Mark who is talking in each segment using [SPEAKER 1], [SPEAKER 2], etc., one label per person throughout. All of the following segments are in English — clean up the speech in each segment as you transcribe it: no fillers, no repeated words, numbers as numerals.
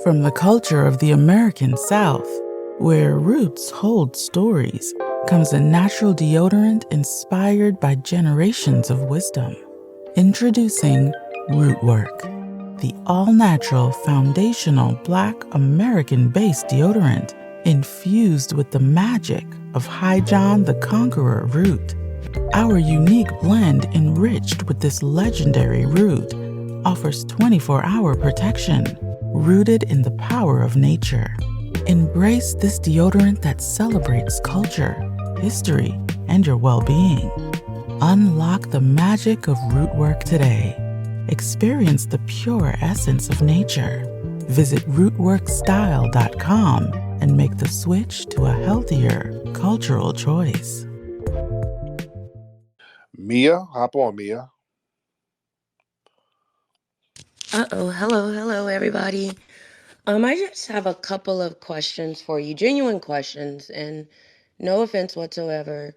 [SPEAKER 1] From the culture of the American South, where roots hold stories, comes a natural deodorant inspired by generations of wisdom. Introducing Rootwork, the all-natural foundational Black American-based deodorant infused with the magic of High John the Conqueror root. Our unique blend enriched with this legendary root offers 24-hour protection, rooted in the power of nature. Embrace this deodorant that celebrates culture, history, and your well-being. Unlock the magic of Rootwork today. Experience the pure essence of nature. Visit rootworkstyle.com and make the switch to a healthier, cultural choice.
[SPEAKER 2] Mia, hop on, Mia.
[SPEAKER 3] Hello, everybody. I just have a couple of questions for you, genuine questions, and no offense whatsoever.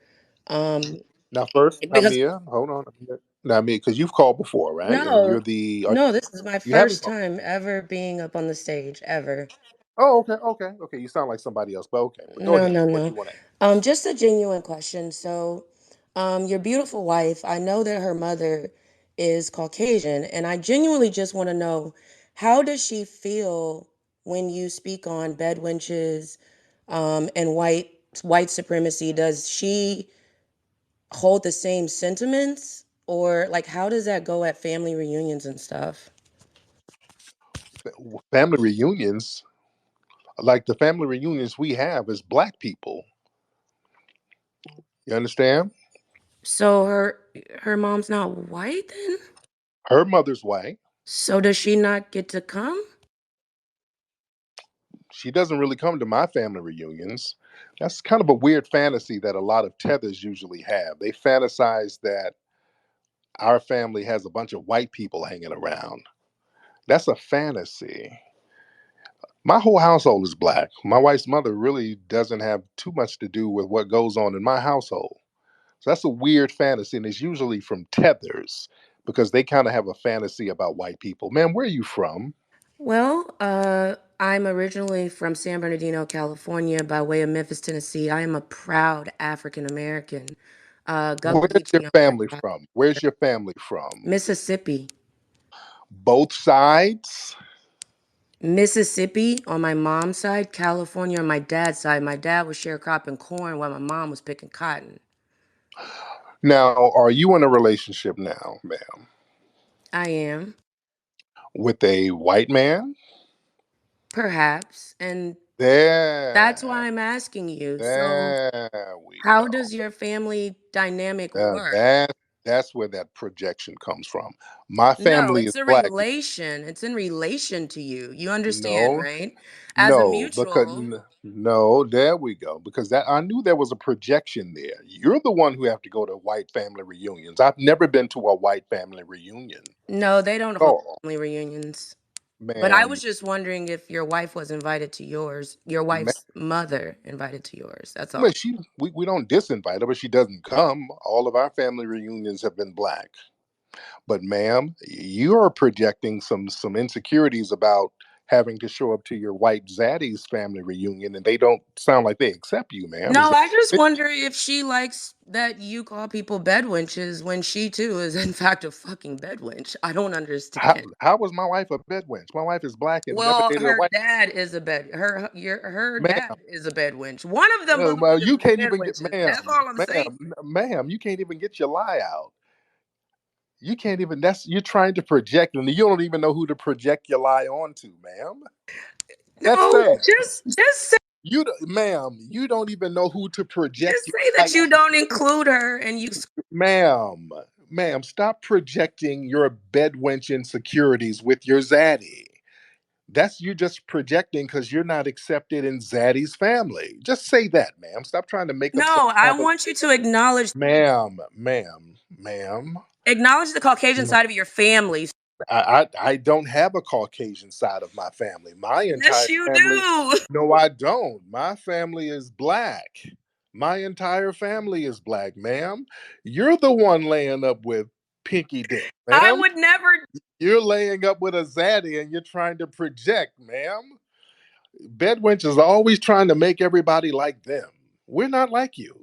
[SPEAKER 2] Now, first, now,
[SPEAKER 3] Because
[SPEAKER 2] Mia, hold on. Now, Mia, because you've called before, right? And
[SPEAKER 3] no,
[SPEAKER 2] you're the,
[SPEAKER 3] no, this is my
[SPEAKER 2] you haven't
[SPEAKER 3] first
[SPEAKER 2] called.
[SPEAKER 3] time ever being up on the stage ever.
[SPEAKER 2] Oh, okay. You sound like somebody else, but okay. But go
[SPEAKER 3] No,
[SPEAKER 2] ahead.
[SPEAKER 3] no,
[SPEAKER 2] What do
[SPEAKER 3] no.
[SPEAKER 2] you want to ask?
[SPEAKER 3] Just a genuine question. So, your beautiful wife, I know that her mother is Caucasian, and I genuinely just want to know, how does she feel when you speak on bed wenches, and white supremacy? Does she hold the same sentiments, or like how does that go at family reunions and stuff?
[SPEAKER 2] Family reunions, like the family reunions we have as Black people. You understand?
[SPEAKER 3] So her mom's not white then?
[SPEAKER 2] Her mother's white.
[SPEAKER 3] So does she not get to come?
[SPEAKER 2] She doesn't really come to my family reunions. That's kind of a weird fantasy that a lot of tethers usually have. They fantasize that our family has a bunch of white people hanging around. That's a fantasy. My whole household is Black. My wife's mother really doesn't have too much to do with what goes on in my household. So that's a weird fantasy, and it's usually from tethers because they kind of have a fantasy about white people. Man, where are you from?
[SPEAKER 3] Well, I'm originally from San Bernardino, California, by way of Memphis, Tennessee. I am a proud African American. Gullah
[SPEAKER 2] Where's your
[SPEAKER 3] Geechee on my
[SPEAKER 2] family
[SPEAKER 3] side.
[SPEAKER 2] from? Where's your family from?
[SPEAKER 3] Mississippi.
[SPEAKER 2] Both sides?
[SPEAKER 3] Mississippi on my mom's side, California on my dad's side. My dad was sharecropping corn while my mom was picking cotton.
[SPEAKER 2] Now, are you in a relationship now, ma'am,
[SPEAKER 3] I am,
[SPEAKER 2] with a white man?
[SPEAKER 3] perhaps, and that's
[SPEAKER 2] There,
[SPEAKER 3] why I'm asking you. So,
[SPEAKER 2] there we
[SPEAKER 3] how
[SPEAKER 2] go.
[SPEAKER 3] does your family dynamic
[SPEAKER 2] Now
[SPEAKER 3] work?
[SPEAKER 2] that's where that projection comes from. My
[SPEAKER 3] No,
[SPEAKER 2] family is
[SPEAKER 3] it's a
[SPEAKER 2] Black.
[SPEAKER 3] relation. It's in relation to you. You understand,
[SPEAKER 2] No,
[SPEAKER 3] right? As a
[SPEAKER 2] no, because
[SPEAKER 3] mutual.
[SPEAKER 2] no, there we go. Because that I knew there was a projection there. You're the one who have to go to white family reunions. I've never been to a white family reunion.
[SPEAKER 3] No, they don't hold
[SPEAKER 2] Oh,
[SPEAKER 3] family reunions. But I
[SPEAKER 2] ma'am,
[SPEAKER 3] was just wondering if your wife was invited to yours, your wife's mother invited to yours. That's
[SPEAKER 2] well,
[SPEAKER 3] all.
[SPEAKER 2] we don't disinvite her, but she doesn't come. All of our family reunions have been Black. But ma'am, you are projecting some insecurities about having to show up to your white zaddy's family reunion, and they don't sound like they accept you, ma'am. Is
[SPEAKER 3] No, I just
[SPEAKER 2] that
[SPEAKER 3] wonder if she likes that you call people bedwenches when she too is in fact a fucking bedwench. I don't understand.
[SPEAKER 2] how was my wife a bedwench? My wife is Black and never
[SPEAKER 3] Well,
[SPEAKER 2] dated a
[SPEAKER 3] her
[SPEAKER 2] white
[SPEAKER 3] dad is a bed. Her
[SPEAKER 2] man.
[SPEAKER 3] dad is a bedwench. One of them
[SPEAKER 2] Well,
[SPEAKER 3] motherfuckers
[SPEAKER 2] you
[SPEAKER 3] is
[SPEAKER 2] can't even get,
[SPEAKER 3] bedwenches. That's
[SPEAKER 2] ma'am,
[SPEAKER 3] all I'm saying.
[SPEAKER 2] ma'am, you can't even get your lie out. You can't even. That's you're trying to project, and you don't even know who to project your lie onto, ma'am. That's
[SPEAKER 3] No,
[SPEAKER 2] sad.
[SPEAKER 3] just
[SPEAKER 2] Ma'am, you don't even know who to project your
[SPEAKER 3] say
[SPEAKER 2] lie
[SPEAKER 3] that you
[SPEAKER 2] on,
[SPEAKER 3] don't include her and you.
[SPEAKER 2] ma'am. Ma'am, stop projecting your bedwench insecurities with your zaddy. That's you just projecting because you're not accepted in zaddy's family. Just say that, ma'am. Stop trying to make up some
[SPEAKER 3] No, I
[SPEAKER 2] fabulous,
[SPEAKER 3] want you to
[SPEAKER 2] ma'am.
[SPEAKER 3] acknowledge the Caucasian side of your family.
[SPEAKER 2] I don't have a Caucasian side of my family. My
[SPEAKER 3] Yes,
[SPEAKER 2] entire
[SPEAKER 3] you
[SPEAKER 2] family,
[SPEAKER 3] do.
[SPEAKER 2] no, I don't. My family is Black. My entire family is Black, ma'am. You're the one laying up with. pinky dick,
[SPEAKER 3] I
[SPEAKER 2] ma'am.
[SPEAKER 3] would never.
[SPEAKER 2] You're laying up with a zaddy and you're trying to project, ma'am. Bedwench is always trying to make everybody like them. We're not like you.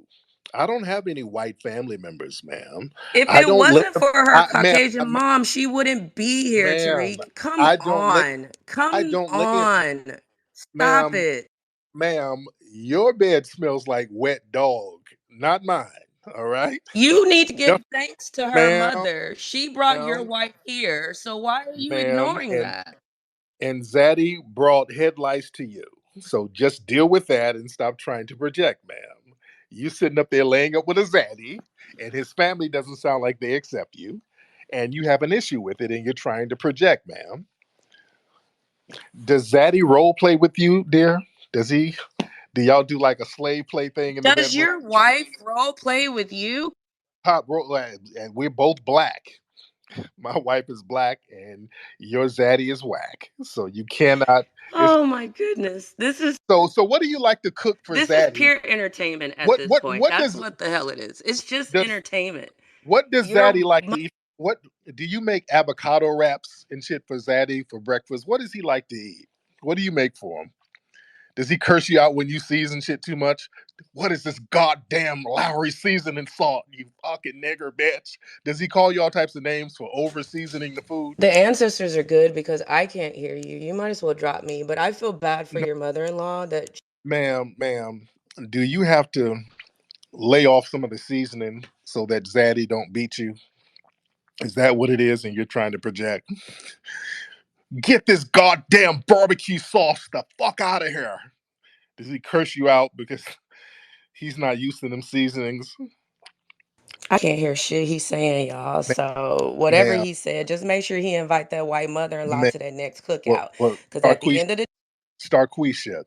[SPEAKER 2] I don't have any white family members, ma'am.
[SPEAKER 3] If
[SPEAKER 2] I
[SPEAKER 3] it
[SPEAKER 2] don't live,
[SPEAKER 3] wasn't for her
[SPEAKER 2] ma'am,
[SPEAKER 3] Caucasian mom, she wouldn't be here,
[SPEAKER 2] ma'am.
[SPEAKER 3] Tariq. Come
[SPEAKER 2] I don't lay,
[SPEAKER 3] on.
[SPEAKER 2] I
[SPEAKER 3] Come
[SPEAKER 2] don't lay in,
[SPEAKER 3] on. Stop
[SPEAKER 2] ma'am,
[SPEAKER 3] it.
[SPEAKER 2] ma'am. Your bed smells like wet dog, not mine. All right,
[SPEAKER 3] You need to
[SPEAKER 2] no,
[SPEAKER 3] give thanks to her
[SPEAKER 2] ma'am,
[SPEAKER 3] mother. She brought your
[SPEAKER 2] ma'am,
[SPEAKER 3] wife here. So why are you
[SPEAKER 2] ma'am,
[SPEAKER 3] ignoring that?
[SPEAKER 2] and Zaddy brought headlights to you. So just deal with that and stop trying to project, ma'am. You sitting up there laying up with a Zaddy, and his family doesn't sound like they accept you, and you have an issue with it, and you're trying to project, ma'am. Does Zaddy role play with you, dear? Does he? Do y'all do like a slave play thing in the
[SPEAKER 3] Does
[SPEAKER 2] bedroom?
[SPEAKER 3] your wife role play with you?
[SPEAKER 2] Pop role, and we're both black. My wife is black, and your Zaddy is whack. So you cannot. It's
[SPEAKER 3] Oh my goodness.
[SPEAKER 2] so. What do you like to cook for
[SPEAKER 3] This is
[SPEAKER 2] Zaddy?
[SPEAKER 3] pure entertainment at
[SPEAKER 2] What
[SPEAKER 3] this
[SPEAKER 2] what
[SPEAKER 3] point.
[SPEAKER 2] what
[SPEAKER 3] That's
[SPEAKER 2] does
[SPEAKER 3] what the hell it is. It's just
[SPEAKER 2] does
[SPEAKER 3] entertainment.
[SPEAKER 2] what does Zaddy
[SPEAKER 3] Your
[SPEAKER 2] like to eat? What do you make avocado wraps and shit for Zaddy for breakfast? What does he like to eat? What do you make for him? Does he curse you out when you season shit too much? What is this goddamn Lowry seasoning salt, you fucking nigger bitch? Does he call you all types of names for over seasoning the food?
[SPEAKER 3] The ancestors are good because I can't hear you. You might as well drop me. But I feel bad for
[SPEAKER 2] No,
[SPEAKER 3] your mother-in-law that
[SPEAKER 2] ma'am, do you have to lay off some of the seasoning so that Zaddy don't beat you? Is that what it is? And you're trying to project? Get this goddamn barbecue sauce the fuck out of here. Does he curse you out because he's not used to them seasonings?
[SPEAKER 3] I can't hear shit he's saying, y'all.
[SPEAKER 2] Ma-
[SPEAKER 3] So whatever
[SPEAKER 2] Ma'am,
[SPEAKER 3] he said, just make sure he invite that white mother-in-law
[SPEAKER 2] ma'am,
[SPEAKER 3] to that next
[SPEAKER 2] well,
[SPEAKER 3] cookout.
[SPEAKER 2] well,
[SPEAKER 3] Because at the
[SPEAKER 2] Starquisha,
[SPEAKER 3] end of the
[SPEAKER 2] Starquisha,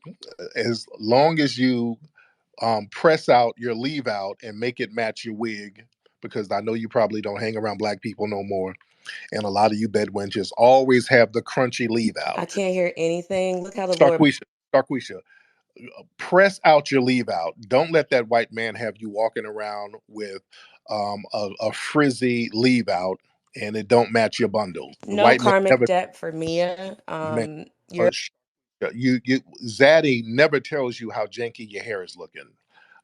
[SPEAKER 2] as long as you press out your leave out and make it match your wig, because I know you probably don't hang around black people no more, and a lot of you bedwenches always have the crunchy leave
[SPEAKER 3] I
[SPEAKER 2] out.
[SPEAKER 3] can't hear anything. Look how the Lord
[SPEAKER 2] Starquisha, press out your leave out. Don't let that white man have you walking around with a frizzy leave out and it don't match your bundle. The
[SPEAKER 3] no
[SPEAKER 2] white man
[SPEAKER 3] karmic
[SPEAKER 2] never,
[SPEAKER 3] debt for Mia.
[SPEAKER 2] man,
[SPEAKER 3] You're
[SPEAKER 2] you Zaddy never tells you how janky your hair is looking.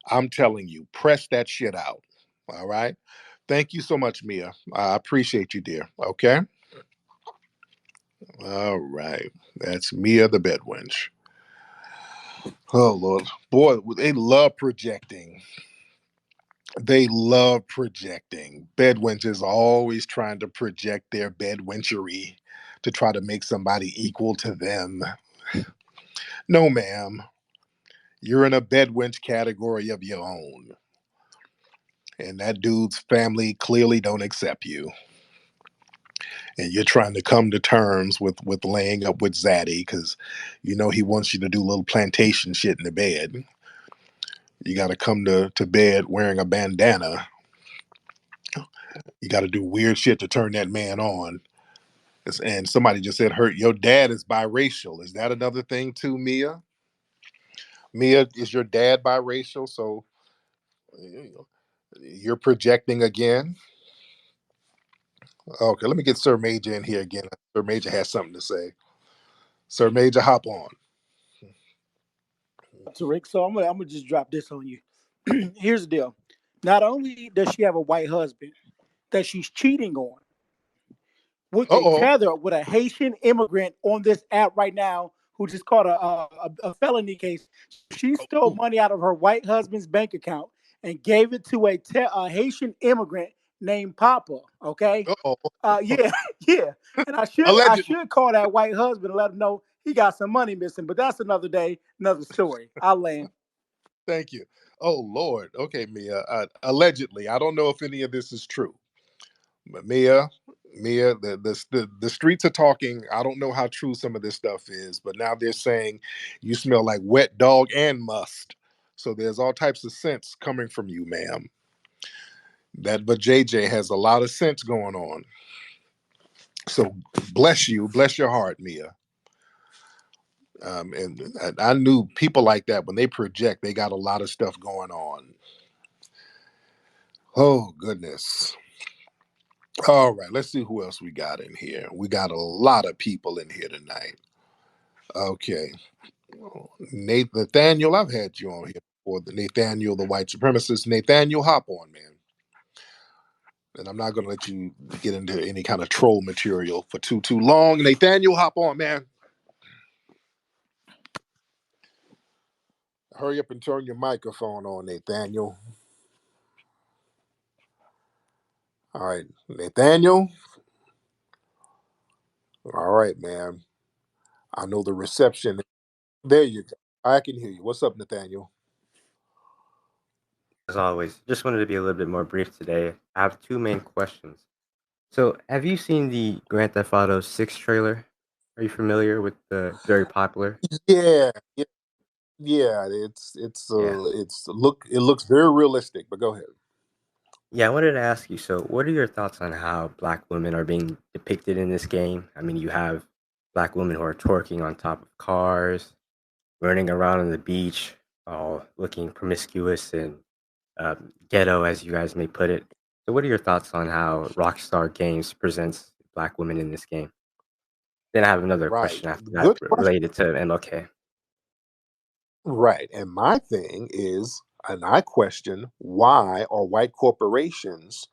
[SPEAKER 2] I'm telling you, press that shit out. All right. Thank you so much, Mia. I appreciate you, dear. Okay. All right. That's Mia the bedwench. Oh Lord, boy, they love projecting. They love projecting. Bedwenches are always trying to project their bedwenchery to try to make somebody equal to them. No, ma'am. You're in a bedwench category of your own. And that dude's family clearly don't accept you. And you're trying to come to terms with laying up with Zaddy because you know he wants you to do little plantation shit in the bed. You got to come to bed wearing a bandana. You got to do weird shit to turn that man on. And somebody just said, "Hurt your dad is biracial." Is that another thing too, Mia? Mia, is your dad biracial? So you're projecting again. Okay, let me get Sir Major in here again. Sir Major has something to say. Sir Major, hop on.
[SPEAKER 4] Tariq. So I'm gonna just drop this on you. Here's the deal. Not only does she have a white husband that she's cheating on with
[SPEAKER 2] Uh
[SPEAKER 4] a
[SPEAKER 2] oh.
[SPEAKER 4] tether with a Haitian immigrant on this app right now who just caught a felony case. She stole money out of her white husband's bank account and gave it to a Haitian immigrant named Papa. Okay.
[SPEAKER 2] Uh oh.
[SPEAKER 4] Yeah, yeah. And I
[SPEAKER 2] Allegedly.
[SPEAKER 4] should call that white husband and let him know he got some money missing. But that's another day, another story. I'll land.
[SPEAKER 2] Thank you. Oh Lord. Okay, Mia. Allegedly, I don't know if any of this is true. But Mia, the streets are talking. I don't know how true some of this stuff is, but now they're saying you smell like wet dog and must. So there's all types of scents coming from you, ma'am. That but JJ has a lot of sense going on. So bless you, bless your heart, Mia. And I knew people like that when they project, they got a lot of stuff going on. Oh goodness. All right, let's see who else we got in here. We got a lot of people in here tonight. Okay. Nathaniel, I've had you on here before. The Nathaniel, the white supremacist. Nathaniel, hop on, man. And I'm not going to let you get into any kind of troll material for too long. Nathaniel, hop on, man. Hurry up and turn your microphone on, Nathaniel. All right, Nathaniel. All right, man. I know the reception. There you go. I can hear you. What's up, Nathaniel?
[SPEAKER 5] As always, just wanted to be a little bit more brief today. I have two main questions. So, have you seen the Grand Theft Auto 6 trailer? Are you familiar with the very popular?
[SPEAKER 2] Yeah, yeah, yeah.
[SPEAKER 5] Yeah.
[SPEAKER 2] It looks very realistic. But go ahead.
[SPEAKER 5] Yeah, I wanted to ask you, so what are your thoughts on how black women are being depicted in this game? I mean, you have black women who are twerking on top of cars, running around on the beach, all looking promiscuous and ghetto, as you guys may put it. So, what are your thoughts on how Rockstar Games presents black women in this game? Then I have another
[SPEAKER 2] Right.
[SPEAKER 5] question after that
[SPEAKER 2] Good question.
[SPEAKER 5] related to MLK.
[SPEAKER 2] Right. And my thing is, and I question, why are white corporations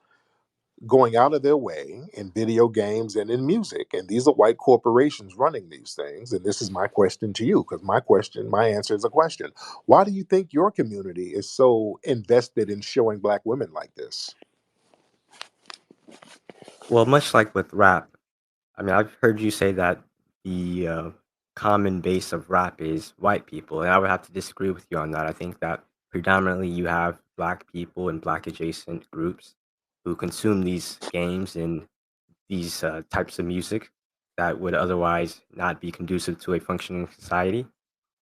[SPEAKER 2] going out of their way in video games and in music? And these are white corporations running these things. And this is my question to you, because my answer is a question. Why do you think your community is so invested in showing black women like this?
[SPEAKER 5] Well, much like with rap, I mean, I've heard you say that the common base of rap is white people, and I would have to disagree with you on that. I think that predominantly you have black people and black adjacent groups who consume these games and these types of music that would otherwise not be conducive to a functioning society.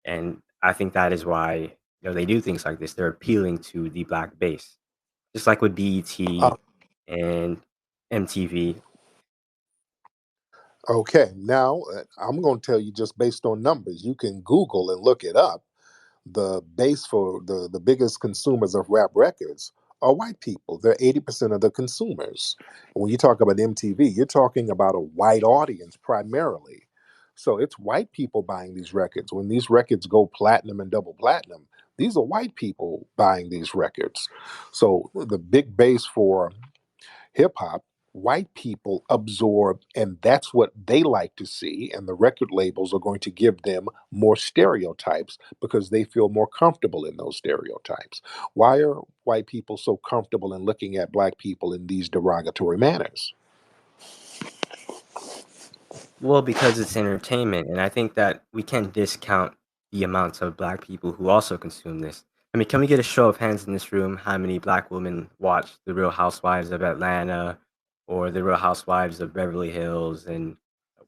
[SPEAKER 5] And I think that is why they do things like this. They're appealing to the black base, just like with
[SPEAKER 2] Uh,
[SPEAKER 5] BET and MTV.
[SPEAKER 2] okay, now I'm going to tell you just based on numbers. You can Google and look it up. The base for the biggest consumers of rap records are white people. They're 80% of the consumers. When you talk about MTV, you're talking about a white audience primarily. So it's white people buying these records. When these records go platinum and double platinum, these are white people buying these records. So the big base for hip hop, white people absorb, and that's what they like to see. And the record labels are going to give them more stereotypes because they feel more comfortable in those stereotypes. Why are white people so comfortable in looking at black people in these derogatory manners?
[SPEAKER 5] Well, because it's entertainment, and I think that we can't discount the amounts of black people who also consume this. I mean, can we get a show of hands in this room? How many black women watch The Real Housewives of Atlanta or The Real Housewives of Beverly Hills? And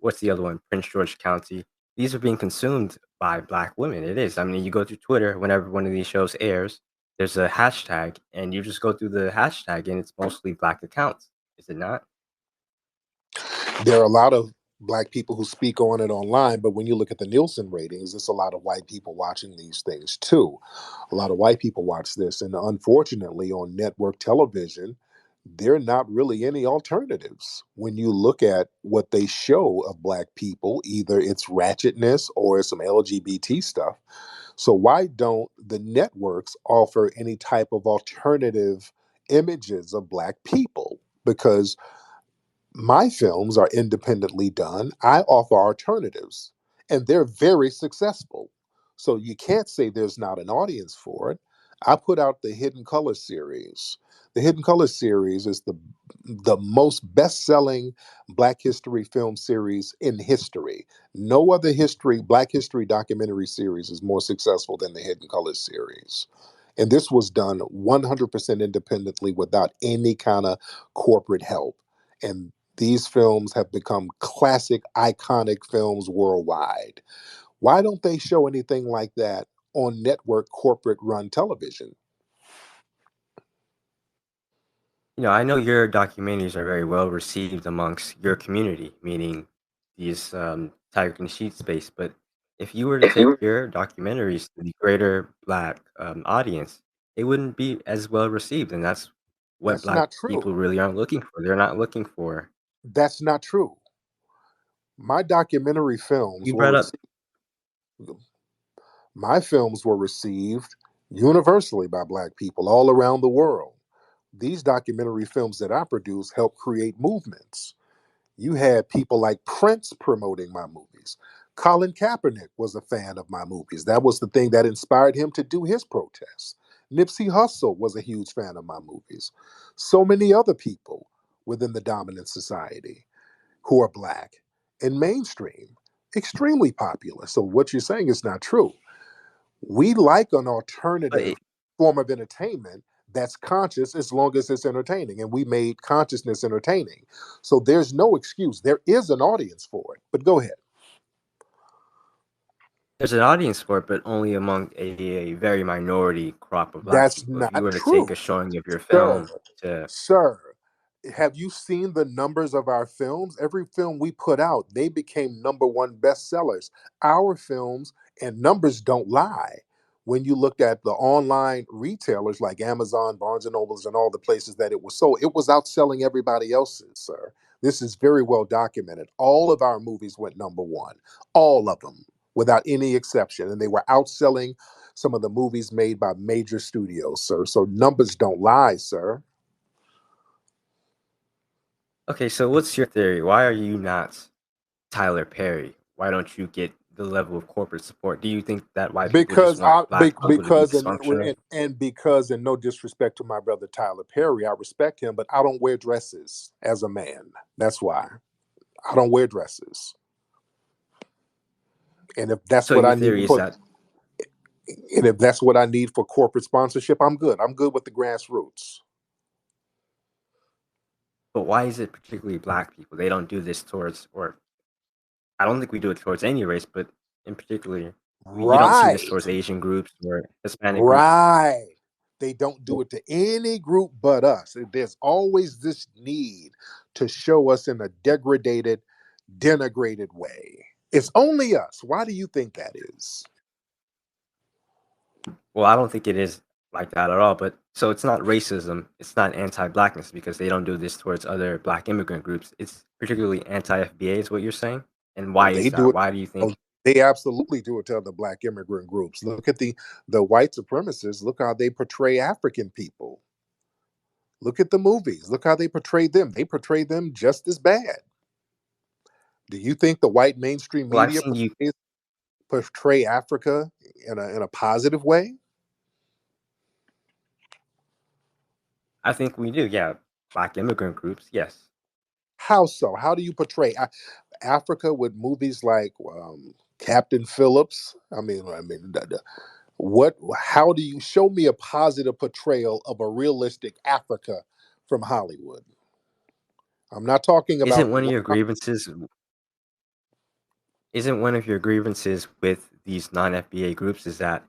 [SPEAKER 5] what's the other one? Prince George County. These are being consumed by black women. It is. I mean, you go through Twitter whenever one of these shows airs, there's a hashtag, and you just go through the hashtag, and it's mostly black accounts. Is it not?
[SPEAKER 2] There are a lot of black people who speak on it online, but when you look at the Nielsen ratings, it's a lot of white people watching these things too. A lot of white people watch this, and unfortunately, on network television, there are not really any alternatives. When you look at what they show of black people, either it's ratchetness or it's some LGBT stuff. So, why don't the networks offer any type of alternative images of black people? Because my films are independently done. I offer alternatives, and they're very successful. So you can't say there's not an audience for it. I put out the Hidden Color series. The Hidden Color series is the most best-selling Black history film series in history. No other Black history documentary series is more successful than the Hidden Color series. And this was done 100% independently without any kind of corporate help. And these films have become classic, iconic films worldwide. Why don't they show anything like that on network corporate run television?
[SPEAKER 5] I know your documentaries are very well received amongst your community, meaning these Tariq Nasheed space. But if you were to take your documentaries to the greater Black audience, they wouldn't be as well received, and that's what
[SPEAKER 2] That's
[SPEAKER 5] black
[SPEAKER 2] not true.
[SPEAKER 5] people really aren't looking for. They're not looking for.
[SPEAKER 2] That's not true. My documentary films
[SPEAKER 5] You
[SPEAKER 2] were
[SPEAKER 5] brought up,
[SPEAKER 2] received. My films were received universally by Black people all around the world. These documentary films that I produce help create movements. You had people like Prince promoting my movies. Colin Kaepernick was a fan of my movies. That was the thing that inspired him to do his protests. Nipsey Hussle was a huge fan of my movies. So many other people within the dominant society who are Black and mainstream, extremely popular. So what you're saying is not true. We like an
[SPEAKER 5] but
[SPEAKER 2] alternative form of entertainment that's conscious as long as it's entertaining. And we made consciousness entertaining. So there's no excuse. There is an audience for it. But go ahead.
[SPEAKER 5] there's an audience for it, but only among a very minority crop of Black
[SPEAKER 2] That's
[SPEAKER 5] people. If you
[SPEAKER 2] not
[SPEAKER 5] were to take
[SPEAKER 2] true.
[SPEAKER 5] a showing of your
[SPEAKER 2] Sir,
[SPEAKER 5] film to,
[SPEAKER 2] sir, have you seen the numbers of our films? Every film we put out, they became number one bestsellers. Our films and numbers don't lie. When you looked at the online retailers like Amazon, Barnes and Nobles, and all the places that it was sold, it was outselling everybody else's, sir. This is very well documented. All of our movies went number one, all of them, without any exception. And they were outselling some of the movies made by major studios, sir. So numbers don't lie, sir.
[SPEAKER 5] okay, so what's your theory? Why are you not Tyler Perry? Why don't you get the level of corporate support? Do you think that white people just
[SPEAKER 2] Because
[SPEAKER 5] want Black people to be
[SPEAKER 2] because
[SPEAKER 5] dysfunctional?
[SPEAKER 2] and because, and no disrespect to my brother Tyler Perry, I respect him, but I don't wear dresses as a man. That's why I don't wear dresses. And if that's
[SPEAKER 5] So
[SPEAKER 2] what
[SPEAKER 5] your
[SPEAKER 2] I need
[SPEAKER 5] theory is
[SPEAKER 2] for,
[SPEAKER 5] that,
[SPEAKER 2] and if that's what I need for corporate sponsorship, I'm good. I'm good with the grassroots.
[SPEAKER 5] but why is it particularly Black people? They don't do this towards, or I don't think we do it towards any race, but in particular, you don't see this
[SPEAKER 2] Right,
[SPEAKER 5] towards Asian groups or Hispanic groups.
[SPEAKER 2] right. They don't do it to any group but us. There's always this need to show us in a degraded, denigrated way. It's only us. Why do you think that is?
[SPEAKER 5] Well, I don't think it is like that at all. But so it's not racism, it's not anti-Blackness because they don't do this towards other Black immigrant groups. It's particularly anti-FBA, is what you're saying. And
[SPEAKER 2] Oh,
[SPEAKER 5] why
[SPEAKER 2] they
[SPEAKER 5] is
[SPEAKER 2] do
[SPEAKER 5] that?
[SPEAKER 2] it.
[SPEAKER 5] Why do you
[SPEAKER 2] Oh,
[SPEAKER 5] think?
[SPEAKER 2] they absolutely do it to other Black immigrant groups. Look at the white supremacists. Look how they portray African people. Look at the movies. Look how they portray them. They portray them just as bad. Do you think the white mainstream
[SPEAKER 5] Well, I've
[SPEAKER 2] media
[SPEAKER 5] seen you.
[SPEAKER 2] portray Africa in a positive way?
[SPEAKER 5] I think we do. Yeah, Black immigrant groups. Yes.
[SPEAKER 2] How so? How do you portray Africa with movies like Captain Phillips? What? How do you show me a positive portrayal of a realistic Africa from Hollywood? I'm not talking
[SPEAKER 5] Isn't
[SPEAKER 2] about
[SPEAKER 5] one of your grievances? Isn't one of your grievances with these non-FBA groups is that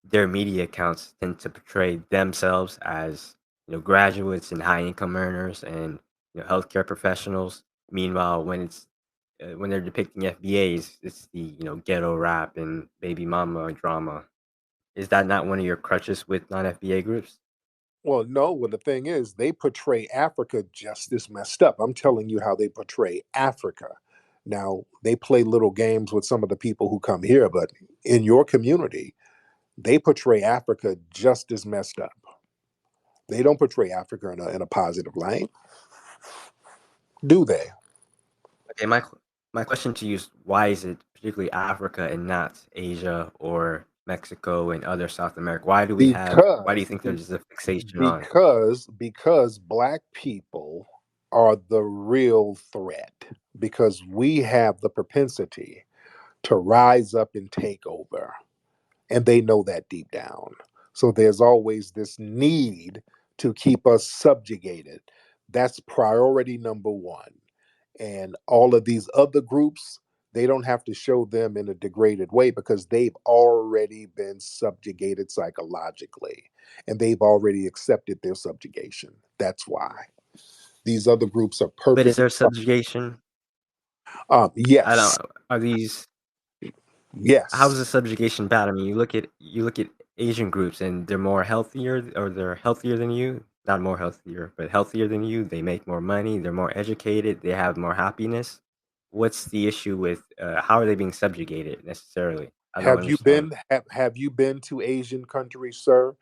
[SPEAKER 5] their media accounts tend to portray themselves as, graduates and high income earners and, healthcare professionals. Meanwhile, when they're depicting FBAs, it's the, ghetto rap and baby mama drama. Is that not one of your crutches with non-FBA groups?
[SPEAKER 2] well, no. Well, the thing is, they portray Africa just as messed up. I'm telling you how they portray Africa. Now they play little games with some of the people who come here, but in your community, they portray Africa just as messed up. They don't portray Africa in a positive light, do they?
[SPEAKER 5] Okay, my question to you is why is it particularly Africa and not Asia or Mexico and other South America? Why do you
[SPEAKER 2] Because
[SPEAKER 5] think there's a fixation on?
[SPEAKER 2] because Black people are the real threat, because we have the propensity to rise up and take over, and they know that deep down. So there's always this need to keep us subjugated. That's priority number one. And all of these other groups, they don't have to show them in a degraded way because they've already been subjugated psychologically and they've already accepted their subjugation. That's why these other groups are
[SPEAKER 5] But is
[SPEAKER 2] purposely.
[SPEAKER 5] there subjugation? I don't.
[SPEAKER 2] Yes,
[SPEAKER 5] Are these? How
[SPEAKER 2] yes.
[SPEAKER 5] is the subjugation bad? I mean, you look at Asian groups and they're more healthier or they're healthier than you. not more healthier, but healthier than you. They make more money. They're more educated. They have more happiness. What's the issue with how are they being subjugated necessarily? I don't understand.
[SPEAKER 2] Have you been to Asian countries, sir?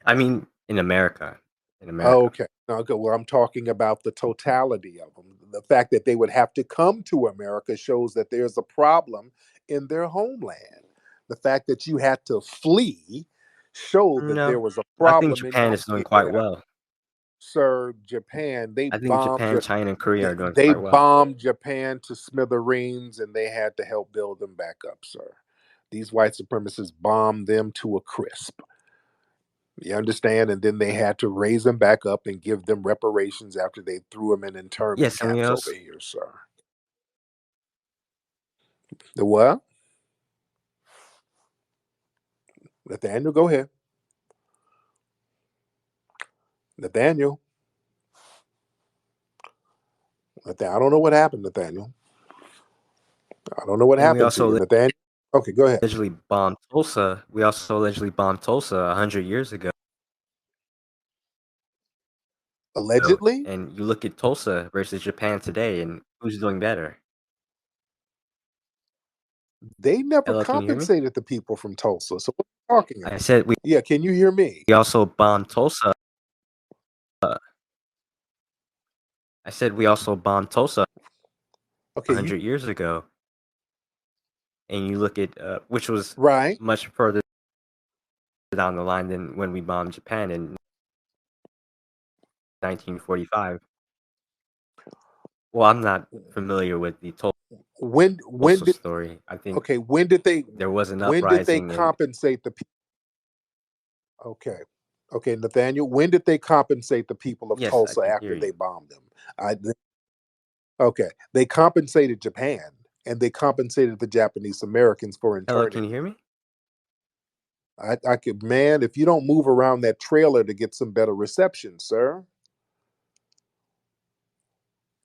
[SPEAKER 5] I mean, in America, in America.
[SPEAKER 2] Okay. No, okay. Well, I'm talking about the totality of them. The fact that they would have to come to America shows that there's a problem in their homeland. The fact that you had to flee showed that there
[SPEAKER 5] No,
[SPEAKER 2] was a
[SPEAKER 5] I think
[SPEAKER 2] problem in
[SPEAKER 5] Japan is doing
[SPEAKER 2] your
[SPEAKER 5] quite
[SPEAKER 2] yeah.
[SPEAKER 5] well.
[SPEAKER 2] Sir, Japan,
[SPEAKER 5] I think Japan, China, and Korea are doing
[SPEAKER 2] they
[SPEAKER 5] quite well.
[SPEAKER 2] bombed Japan to smithereens and they had to help build them back up, sir. These white supremacists bombed them to a crisp. You understand? And then they had to raise them back up and give them reparations after they threw them in internment
[SPEAKER 5] Yes, and we
[SPEAKER 2] camps over
[SPEAKER 5] also
[SPEAKER 2] here, sir. The what? Nathaniel, go ahead. Nathaniel. I don't know what happened, Nathaniel. I don't know what
[SPEAKER 5] and we
[SPEAKER 2] happened to you,
[SPEAKER 5] also
[SPEAKER 2] Nathaniel. Okay, go ahead.
[SPEAKER 5] allegedly bombed Tulsa. We also allegedly bombed Tulsa 100 years ago.
[SPEAKER 2] Allegedly,
[SPEAKER 5] And you look at Tulsa versus Japan today, and who's doing better?
[SPEAKER 2] they never
[SPEAKER 5] Hello, can you hear me?
[SPEAKER 2] compensated the people from Tulsa. So what are you talking
[SPEAKER 5] I
[SPEAKER 2] about?
[SPEAKER 5] said
[SPEAKER 2] Yeah, can you hear me?
[SPEAKER 5] we also bombed Tulsa. I said we also bombed Tulsa
[SPEAKER 2] Okay, you
[SPEAKER 5] 100 years ago, and you look at which was
[SPEAKER 2] right.
[SPEAKER 5] much further down the line than when we bombed Japan in 1945. Well, I'm not familiar with the
[SPEAKER 2] When
[SPEAKER 5] Tulsa
[SPEAKER 2] did
[SPEAKER 5] story. I think
[SPEAKER 2] okay,
[SPEAKER 5] there was an
[SPEAKER 2] when did they
[SPEAKER 5] uprising, and
[SPEAKER 2] compensate the people? Okay. Okay, Nathaniel, when did they compensate the people of
[SPEAKER 5] yes, I
[SPEAKER 2] Tulsa
[SPEAKER 5] can hear
[SPEAKER 2] after
[SPEAKER 5] you.
[SPEAKER 2] they bombed them? Okay, they compensated Japan and they compensated the Japanese Americans for
[SPEAKER 5] Hello, can
[SPEAKER 2] interning
[SPEAKER 5] you hear
[SPEAKER 2] them.
[SPEAKER 5] me?
[SPEAKER 2] I could, man, if you don't move around that trailer to get some better reception, sir.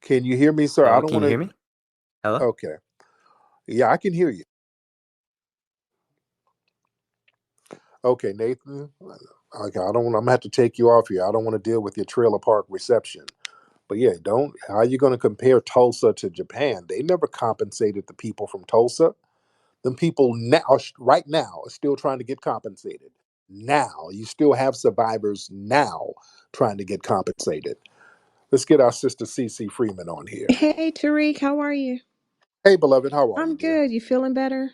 [SPEAKER 2] Can you hear me, sir? I
[SPEAKER 5] Hello,
[SPEAKER 2] don't
[SPEAKER 5] can
[SPEAKER 2] want
[SPEAKER 5] you hear
[SPEAKER 2] to.
[SPEAKER 5] me? Hello.
[SPEAKER 2] Okay. Yeah, I can hear you. Okay, Nathan. Okay, I don't. I'm gonna have to take you off here. I don't want to deal with your trailer park reception. But yeah, don't. How are you going to compare Tulsa to Japan? They never compensated the people from Tulsa. Them people now, right now, are still trying to get compensated. Now, you still have survivors now trying to get compensated. Let's get our sister CC Freeman on here.
[SPEAKER 6] Hey, Tariq, how are you?
[SPEAKER 2] Hey, beloved, how are you,
[SPEAKER 6] I'm
[SPEAKER 2] dear?
[SPEAKER 6] good. You feeling better?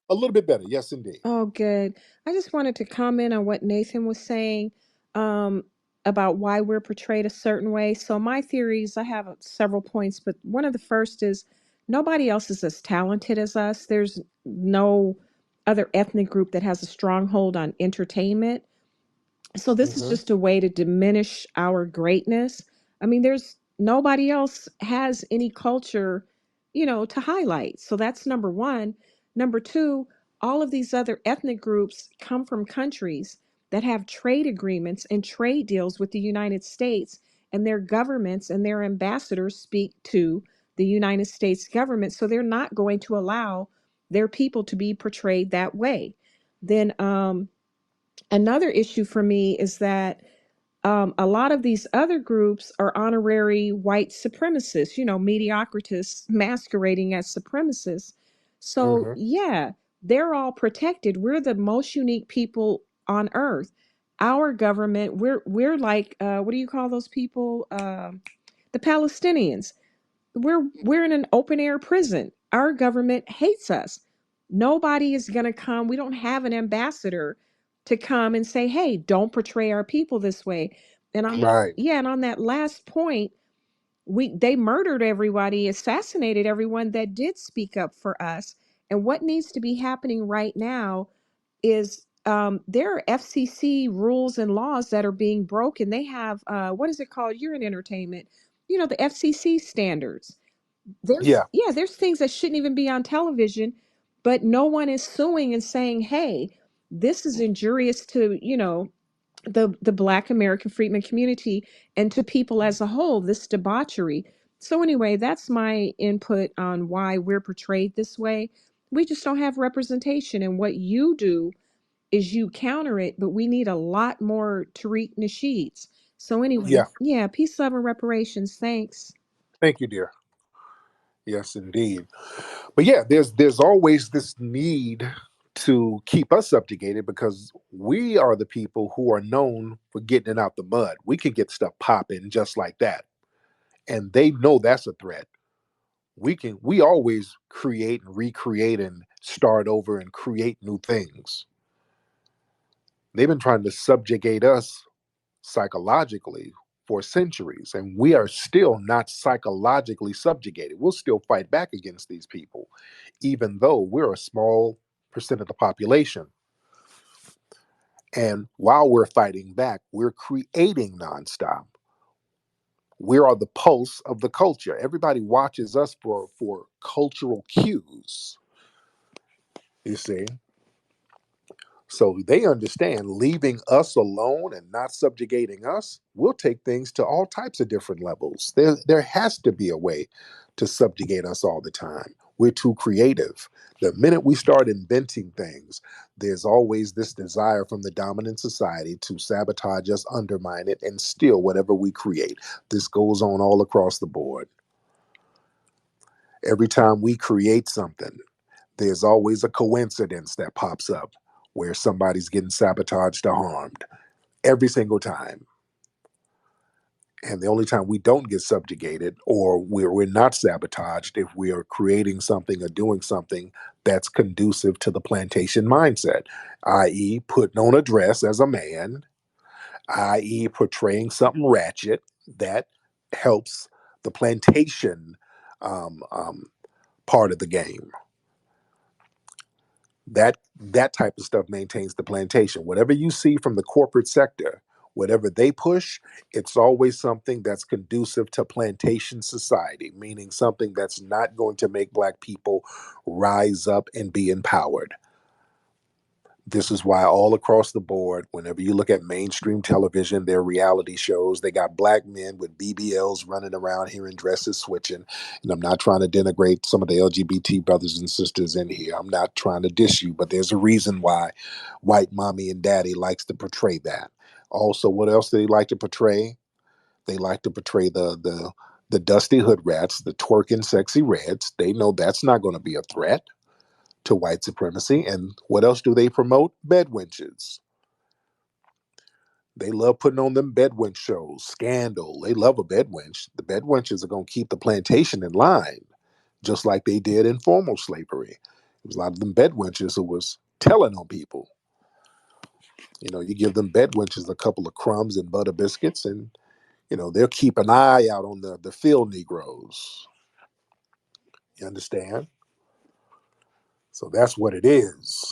[SPEAKER 2] A little bit better, yes, indeed.
[SPEAKER 6] Oh, good. I just wanted to comment on what Nathan was saying um, about why we're portrayed a certain way. So, my theories, I have several points, but one of the first is nobody else is as talented as us. There's no other ethnic group that has a stronghold on entertainment. So this is
[SPEAKER 2] Hmm.
[SPEAKER 6] just a way to diminish our greatness. I mean, there's nobody else has any culture, to highlight. So that's number one. Number two, all of these other ethnic groups come from countries that have trade agreements and trade deals with the United States, and their governments and their ambassadors speak to the United States government. So they're not going to allow their people to be portrayed that way. Then another issue for me is that a lot of these other groups are honorary white supremacists, mediocrities masquerading as supremacists. So,
[SPEAKER 2] Hmm.
[SPEAKER 6] yeah, they're all protected. We're the most unique people on earth. Our government, we're like, what do you call those people? The Palestinians. We're in an open air prison. Our government hates us. Nobody is going to come. We don't have an ambassador to come and say, "Hey, don't portray our people this way." And on
[SPEAKER 2] Right.
[SPEAKER 6] yeah, and on that last point, they murdered everybody, assassinated everyone that did speak up for us. And what needs to be happening right now is there are FCC rules and laws that are being broken. They have what is it called? You're in entertainment. The FCC standards.
[SPEAKER 2] Yeah.
[SPEAKER 6] There's things that shouldn't even be on television, but no one is suing and saying, "Hey, this is injurious to, the Black American freedmen community and to people as a whole, this debauchery." So anyway, that's my input on why we're portrayed this way. We just don't have representation, and what you do is you counter it, but we need a lot more Tariq Nasheeds. So
[SPEAKER 2] Yeah,
[SPEAKER 6] anyway, yeah, peace, love, and reparations. Thanks.
[SPEAKER 2] thank you, dear. Yes, indeed. But yeah, there's always this need to keep us subjugated because we are the people who are known for getting it out the mud. We can get stuff popping just like that, and they know that's a threat. We always create and recreate and start over and create new things. They've been trying to subjugate us psychologically for centuries, and we are still not psychologically subjugated. We'll still fight back against these people, even though we're a small percent of the population. And while we're fighting back, we're creating nonstop. We are the pulse of the culture. Everybody watches us for cultural cues, you see. So they understand leaving us alone and not subjugating us will take things to all types of different levels. There has to be a way to subjugate us all the time. We're too creative. The minute we start inventing things, there's always this desire from the dominant society to sabotage us, undermine it, and steal whatever we create. This goes on all across the board. Every time we create something, there's always a coincidence that pops up where somebody's getting sabotaged or harmed every single time. And the only time we don't get subjugated or we're not sabotaged if we are creating something or doing something that's conducive to the plantation mindset, i.e., putting on a dress as a man, i.e., portraying something ratchet that helps the plantation um, um, part of the game. That type of stuff maintains the plantation. Whatever you see from the corporate sector, whatever they push, it's always something that's conducive to plantation society, meaning something that's not going to make black people rise up and be empowered. This is why all across the board, whenever you look at mainstream television, their reality shows, they got black men with BBLs running around here in dresses switching. And I'm not trying to denigrate some of the LGBT brothers and sisters in here. I'm not trying to diss you, but there's a reason why white mommy and daddy likes to portray that. Also, what else do they like to portray? They like to portray the dusty hood rats, the twerking sexy reds. They know that's not going to be a threat to white supremacy. And what else do they promote? Bed wenches. They love putting on them bed wench shows. Scandal. They love a bed wench. The bed wenches are going to keep the plantation in line, just like they did in formal slavery. There was a lot of them bed wenches who was telling on people. You know, you give them bed wenches a couple of crumbs and butter biscuits, and they'll keep an eye out on the field Negroes. You understand? So that's what it is.